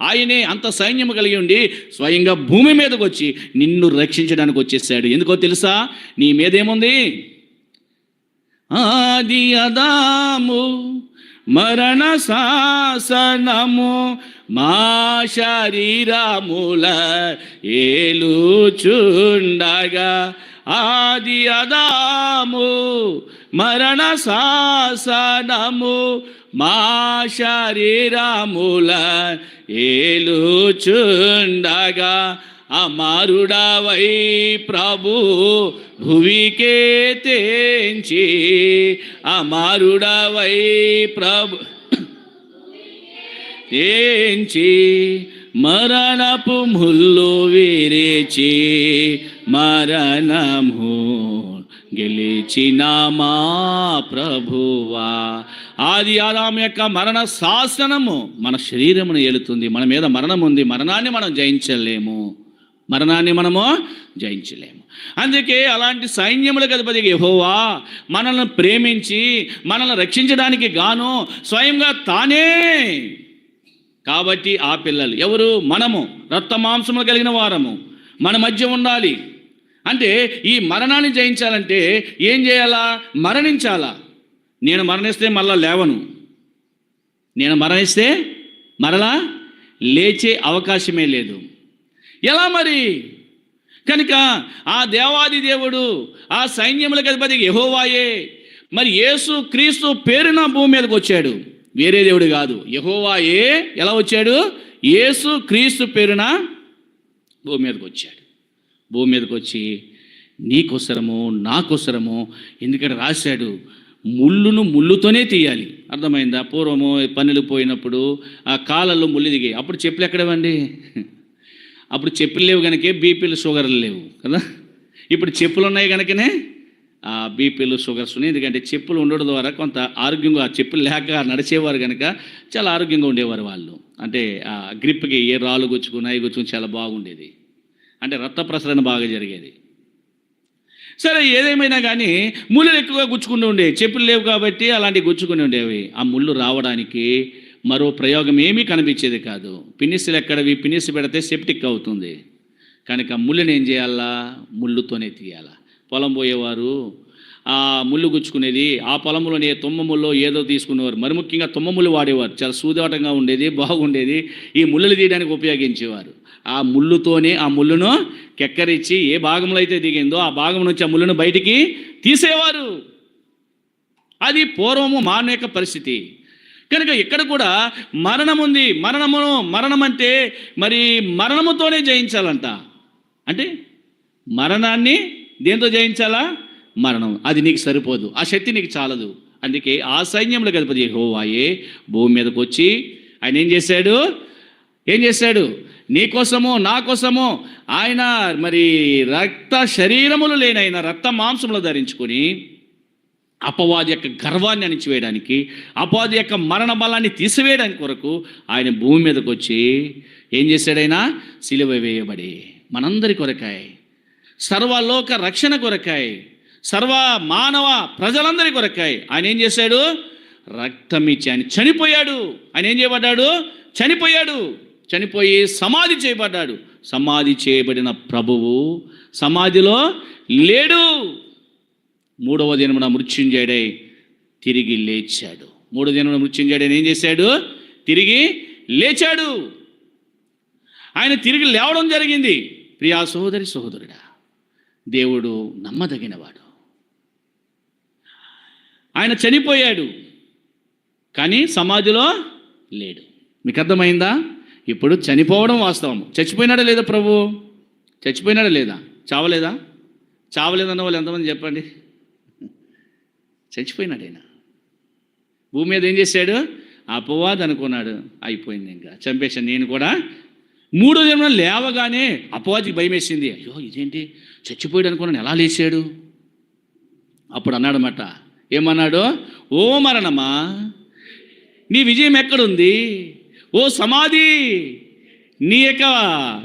ఆయనే అంత సైన్యము కలిగి ఉండి స్వయంగా భూమి మీదకి వచ్చి నిన్ను రక్షించడానికి వచ్చేసాడు. ఎందుకో తెలుసా? నీ మీదేముంది? ఆది ఆదాము మరణ శాసనము మా శరీరముల ఏలుచుండగా, ఆది ఆదాము మరణ శాసనము మా శరీరముల ఏలుచుండగా, అమరుడవై ప్రభు భువికే తెంచి, అమరుడవై ప్రభు తెంచి, మరణపు ముల్లు విరిచి మరణము గెలిచిన మా ప్రభువా. ఆది ఆదాము యొక్క మరణ శాసనము మన శరీరమును ఏలుతుంది. మన మీద మరణం ఉంది, మరణాన్ని మనం జయించలేము, అందుకే అలాంటి సైన్యములకు అధిపతి యెహోవా మనల్ని ప్రేమించి మనల్ని రక్షించడానికి గాను స్వయంగా తానే. కాబట్టి ఆ పిల్లలు ఎవరు? మనము రక్త మాంసములు కలిగిన వారము, మన మధ్య ఉండాలి. అంటే ఈ మరణాన్ని జయించాలంటే ఏం చేయాలా? మరణించాలా. నేను మరణిస్తే మళ్ళా లేవను, నేను మరణిస్తే మరలా లేచే అవకాశమే లేదు. ఎలా మరి? కనుక ఆ దేవాది దేవుడు, ఆ సైన్యములకు అధిపతి యెహోవాయే. మరి యేసు క్రీస్తు పేరున భూమి మీదకి వచ్చాడు, వేరే దేవుడు కాదు, యెహోవాయే. ఎలా వచ్చాడు? యేసు క్రీస్తు పేరున భూమి మీదకి వచ్చాడు. భూమి మీదకి వచ్చి నీకోసరము, నాకోసరము. ఎందుకంటే రాశాడు, ముళ్ళును ముళ్ళుతోనే తీయాలి. అర్థమైందా? పూర్వము పనులు పోయినప్పుడు ఆ కాళ్ళల్లో ముళ్ళు దిగాయి. అప్పుడు చెప్పులు ఎక్కడవండి? అప్పుడు చెప్పులు లేవు కనుకే బీపీలు, షుగర్లు లేవు కదా. ఇప్పుడు చెప్పులు ఉన్నాయి కనుకనే ఆ బీపీలు, షుగర్స్ ఉన్నాయి. ఎందుకంటే చెప్పులు ఉండడం ద్వారా కొంత ఆరోగ్యంగా, చెప్పులు లేక నడిచేవారు కనుక చాలా ఆరోగ్యంగా ఉండేవారు వాళ్ళు. అంటే ఆ గ్రిప్కి ఏ రాళ్ళు గుచ్చుకున్నాయి, చాలా బాగుండేది. అంటే రక్త ప్రసరణ బాగా జరిగేది. సరే, ఏదేమైనా కానీ ముళ్ళు ఎక్కువగా గుచ్చుకుంటూ ఉండేవి. చెప్పులు లేవు కాబట్టి అలాంటివి గుచ్చుకుని ఉండేవి. ఆ ముళ్ళు రావడానికి మరో ప్రయోగం ఏమీ కనిపించేది కాదు. పినిస్సులు ఎక్కడవి? పినిస్సు పెడితే సెప్టిక్ అవుతుంది. కనుక ముళ్ళుని ఏం చేయాలా? ముళ్ళుతోనే తీయాలా. పొలం పోయేవారు ఆ ముళ్ళు గుచ్చుకునేది, ఆ పొలంలోనే తుమ్మ ముళ్ళు ఏదో తీసుకునేవారు. మరి ముఖ్యంగా తుమ్మ ముళ్ళు వాడేవారు. చాలా సూదాటంగా ఉండేది, బాగుండేది. ఈ ముళ్ళులు తీయడానికి ఉపయోగించేవారు. ఆ ముళ్ళుతోనే ఆ ముళ్ళును కెక్కరించి ఏ భాగంలో అయితే దిగిందో ఆ భాగం నుంచి ఆ ముళ్ళును బయటికి తీసేవారు. అది పూర్వము మానవ యొక్క పరిస్థితి. కనుక ఇక్కడ కూడా మరణం ఉంది. మరణం అంటే మరి మరణముతోనే జయించాలంట. అంటే మరణాన్ని దేంతో జయించాలా? మరణం. అది నీకు సరిపోదు, ఆ శక్తి నీకు చాలదు. అందుకే ఆ సైన్యంలో అధిపతి యెహోవాయే భూమి మీదకి వచ్చి ఆయన ఏం చేశాడు? నీ కోసము నా కోసము ఆయన మరి రక్త శరీరములు లేని ఆయన రక్త మాంసములు ధరించుకొని అపవాది యొక్క గర్వాన్ని అణిచివేయడానికి, అపవాది యొక్క మరణ బలాన్ని తీసివేయడానికి కొరకు ఆయన భూమి మీదకి వచ్చి ఏం చేశాడు? ఆయన సిలువ వేయబడి మనందరి కొరకాయ, సర్వలోక రక్షణ కొరకాయ, సర్వ మానవ ప్రజలందరి కొరకాయ ఆయన ఏం చేశాడు? రక్తం ఇచ్చి ఆయన చనిపోయాడు. ఆయన ఏం చేయబడ్డాడు? చనిపోయి సమాధి చేయబడ్డాడు. సమాధి చేయబడిన ప్రభువు సమాధిలో లేడు. 3వ దినమున మృత్యుంజయుడై తిరిగి లేచాడు. 3వ దినమున మృత్యుంజయుడైన ఏం చేశాడు? తిరిగి లేచాడు. ఆయన తిరిగి లేవడం జరిగింది. ప్రియా సహోదరుడా, దేవుడు నమ్మదగినవాడు. ఆయన చనిపోయాడు కానీ సమాధిలో లేడు. మీకు అర్థమైందా? ఇప్పుడు చనిపోవడం వాస్తవం. చచ్చిపోయినాడా లేదా? ప్రభు చచ్చిపోయినాడా లేదా? చావలేదన్న వాళ్ళు ఎంతమంది చెప్పండి? చచ్చిపోయినాడు ఆయన. భూమి మీద ఏం చేశాడు? అపవాది అనుకున్నాడు, అయిపోయింది, ఇంకా చంపేశాను నేను కూడా. 3వ దినం లేవగానే అపవాదికి భయం వేసింది. అయ్యో ఇదేంటి, చచ్చిపోయాడు అనుకున్నాను, ఎలా లేచాడు? అప్పుడు అన్నాడన్నమాట. ఏమన్నాడు? ఓ మరణమా, నీ విజయం ఎక్కడుంది? ఓ సమాధి నీ యొక్క,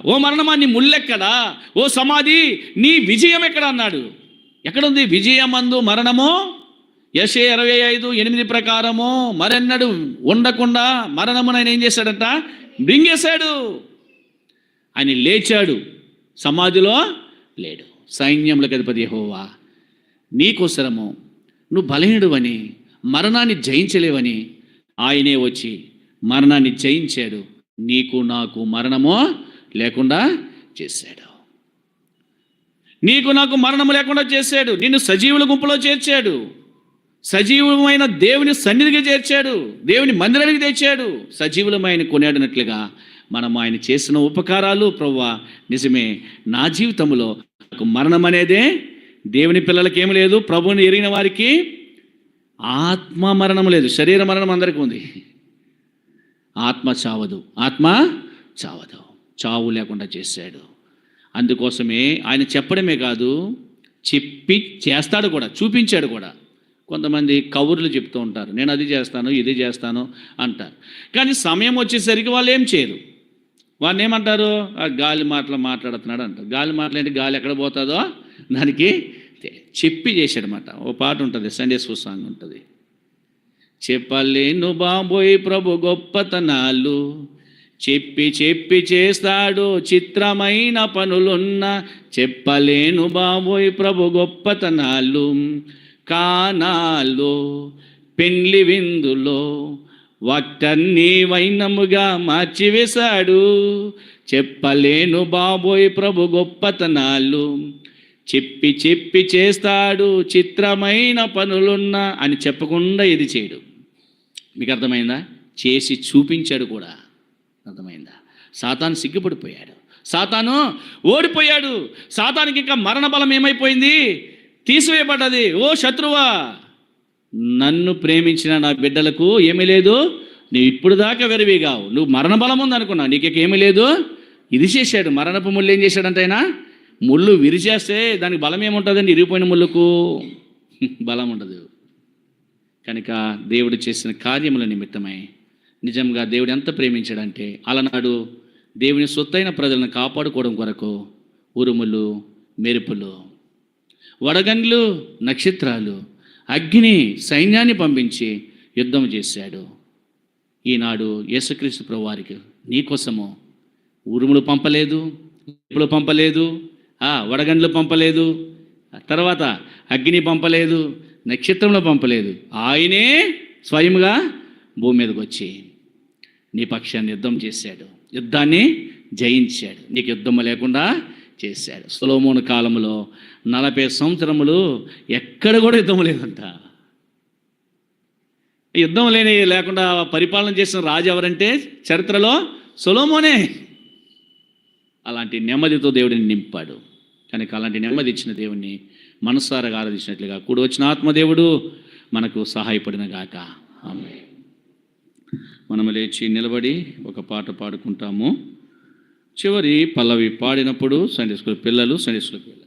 ఓ మరణమా నీ ముళ్ళెక్కడా? ఓ సమాధి నీ విజయం ఎక్కడ అన్నాడు. ఎక్కడుంది విజయమందు మరణము? యెషయా 25:8 ప్రకారము మరెన్నడు ఉండకుండా మరణమును ఆయన ఏం చేశాడంట? మృంగేశాడు. ఆయన లేచాడు, సమాధిలో లేడు. సైన్యములకు అధిపతి యెహోవా నీకోసరము, నువ్వు బలహీనుడువని, మరణాన్ని జయించలేవని ఆయనే వచ్చి మరణాన్ని జయించాడు. నీకు నాకు మరణము లేకుండా చేశాడు. నీకు నాకు మరణము లేకుండా చేశాడు. నిన్ను సజీవుల గుంపులో చేర్చాడు. సజీవమైన దేవుని సన్నిధికి చేర్చాడు. దేవుని మందిరానికి తెచ్చాడు. సజీవులమైన కొనియాడినట్లుగా మనం ఆయన చేసిన ఉపకారాలు ప్రభువా నిజమే. నా జీవితంలో మరణం అనేదే దేవుని పిల్లలకి ఏమి లేదు. ప్రభువుని ఎరిగిన వారికి ఆత్మ మరణం లేదు. శరీర మరణం అందరికీ ఉంది. ఆత్మ చావదు. చావు లేకుండా చేశాడు. అందుకోసమే ఆయన చెప్పడమే కాదు, చెప్పి చేస్తాడు కూడా, చూపించాడు కూడా. కొంతమంది కబుర్లు చెప్తూ ఉంటారు, నేను అది చేస్తాను ఇది చేస్తాను అంటారు. కానీ సమయం వచ్చేసరికి వాళ్ళు ఏం చేయరు. వాళ్ళు ఏమంటారు? గాలి మాటలు మాట్లాడుతున్నాడు అంటారు. గాలి మాటలేంటి, గాలి ఎక్కడ పోతుందో దానికి చెప్పి చేశాడనమాట. ఓ పాట ఉంటుంది, సండే స్కూల్ సాంగ్ ఉంటుంది. చెప్పలేను బాబోయ్ ప్రభు గొప్పతనాలు, చెప్పి చెప్పి చేస్తాడు చిత్రమైన పనులున్న. చెప్పలేను బాబోయ్ ప్రభు గొప్పతనాలు, కానాల్లో పెండ్లి విందులో వాటన్నీ వైనముగా మార్చివేశాడు. చెప్పలేను బాబోయ్ ప్రభు గొప్పతనాలు, చెప్పి చెప్పి చేస్తాడు చిత్రమైన పనులున్నా అని చెప్పకుండా ఇది చేయడు. మీకు అర్థమైందా? చేసి చూపించాడు కూడా. అర్థమైందా? సాతాను సిగ్గుపడిపోయాడు, సాతాను ఓడిపోయాడు. సాతానికి ఇంకా మరణ బలం ఏమైపోయింది? తీసివేయబడ్డది. ఓ శత్రువా, నన్ను ప్రేమించిన నా బిడ్డలకు ఏమీ లేదు. నువ్వు ఇప్పుడు దాకా వెరివిగావు, నువ్వు మరణ బలం ఉంది అనుకున్నావు, నీకు ఏమీ లేదు. ఇది చేశాడు. మరణపు ముళ్ళు ఏం చేశాడంటే ఆయన ముళ్ళు విరిచేస్తే దానికి బలం ఏముంటుందండి? ఇరిగిపోయిన ముళ్ళకు బలం ఉండదు. కనుక దేవుడు చేసిన కార్యముల నిమిత్తమై నిజంగా దేవుడు ఎంత ప్రేమించాడంటే, అలనాడు దేవుని సొత్తైన ప్రజలను కాపాడుకోవడం కొరకు ఉరుములు, మెరుపులు, వడగండ్లు, నక్షత్రాలు, అగ్ని, సైన్యాన్ని పంపించి యుద్ధం చేశాడు. ఈనాడు యేసుక్రీస్తు ప్రభువారికి నీకోసము ఉరుములు పంపలేదు, ఎప్పుడు పంపలేదు, వడగండ్లు పంపలేదు, తర్వాత అగ్ని పంపలేదు, నక్షత్రంలో పంపలేదు. ఆయనే స్వయంగా భూమి మీదకి వచ్చి నీ పక్షాన్ని యుద్ధం చేశాడు, యుద్ధాన్ని జయించాడు, నీకు యుద్ధం లేకుండా చేశాడు. సొలొమోను కాలంలో 40 సంవత్సరములు ఎక్కడ కూడా యుద్ధం లేదంట. యుద్ధం లేకుండా పరిపాలన చేసిన రాజు ఎవరంటే చరిత్రలో సొలొమోనే. అలాంటి నెమ్మదితో దేవుడిని నింపాడు. కనుక అలాంటి నెమ్మది ఇచ్చిన దేవుణ్ణి మనసారా ఆరాధించినట్లుగా కూడి వచ్చిన ఆత్మదేవుడు మనకు సహాయపడిన గాక. ఆమేన్. మనము లేచి నిలబడి ఒక పాట పాడుకుంటాము. చివరి పల్లవి పాడినప్పుడు సండే స్కూల్ పిల్లలు సండే స్కూల్కి వెళ్ళారు.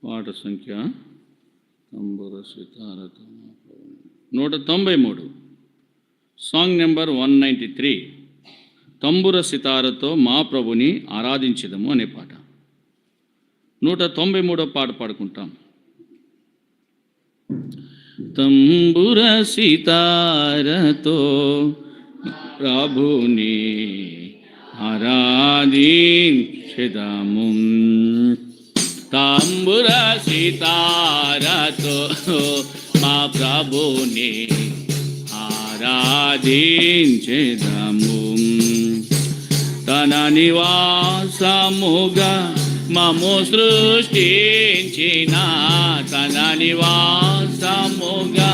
పాట సంఖ్య 193, సాంగ్ నెంబర్ 193, తంబుర సితారతో మా ప్రభుని ఆరాధించదము అనే పాట. 193వ పాట పాడుకుంటాం. తంబుర సితారతో ప్రభుని ఆరాధించదము, తంబుర సితారతో మా ప్రభుని ఆరాధించెదము. తన నివాసముగా మము సృష్టించిన, తన నివాసముగా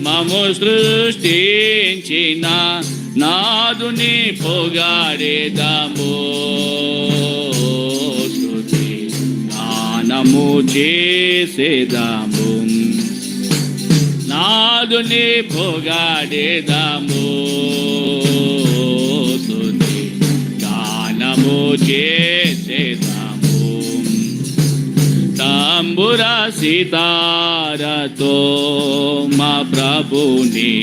మము సృష్టించిన నాదుని పొగాడెదము. నము చేసేదాము, నాదుని పొగాడేదాము, స్తుతి గానము చేసేదాము. తంబుర సితారతో మా ప్రభుని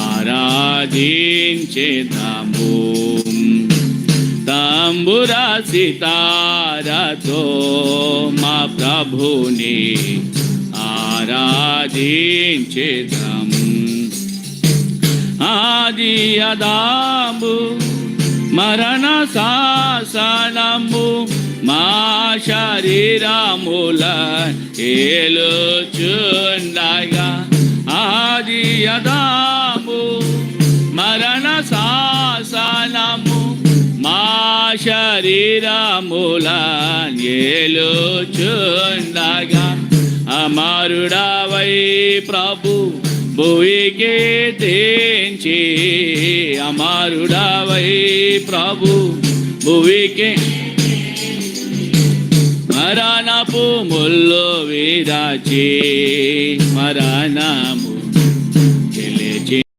ఆరాధించేదాము, తంబుర సితారతో మా ప్రభుని ఆరాధించేదం. ఆది ఆదాము మరణ శాసనము మా శరీరముల ఏలుచుండగా, ఆది ఆదాము మరణ శాసనము మా శరీరముల ఏలుచుండగా, అమరుడవై ప్రభు భూమికి తెంచి, అమరుడవై ప్రభు భూమికి మరణపు ముల్లు విరాచి, మరణము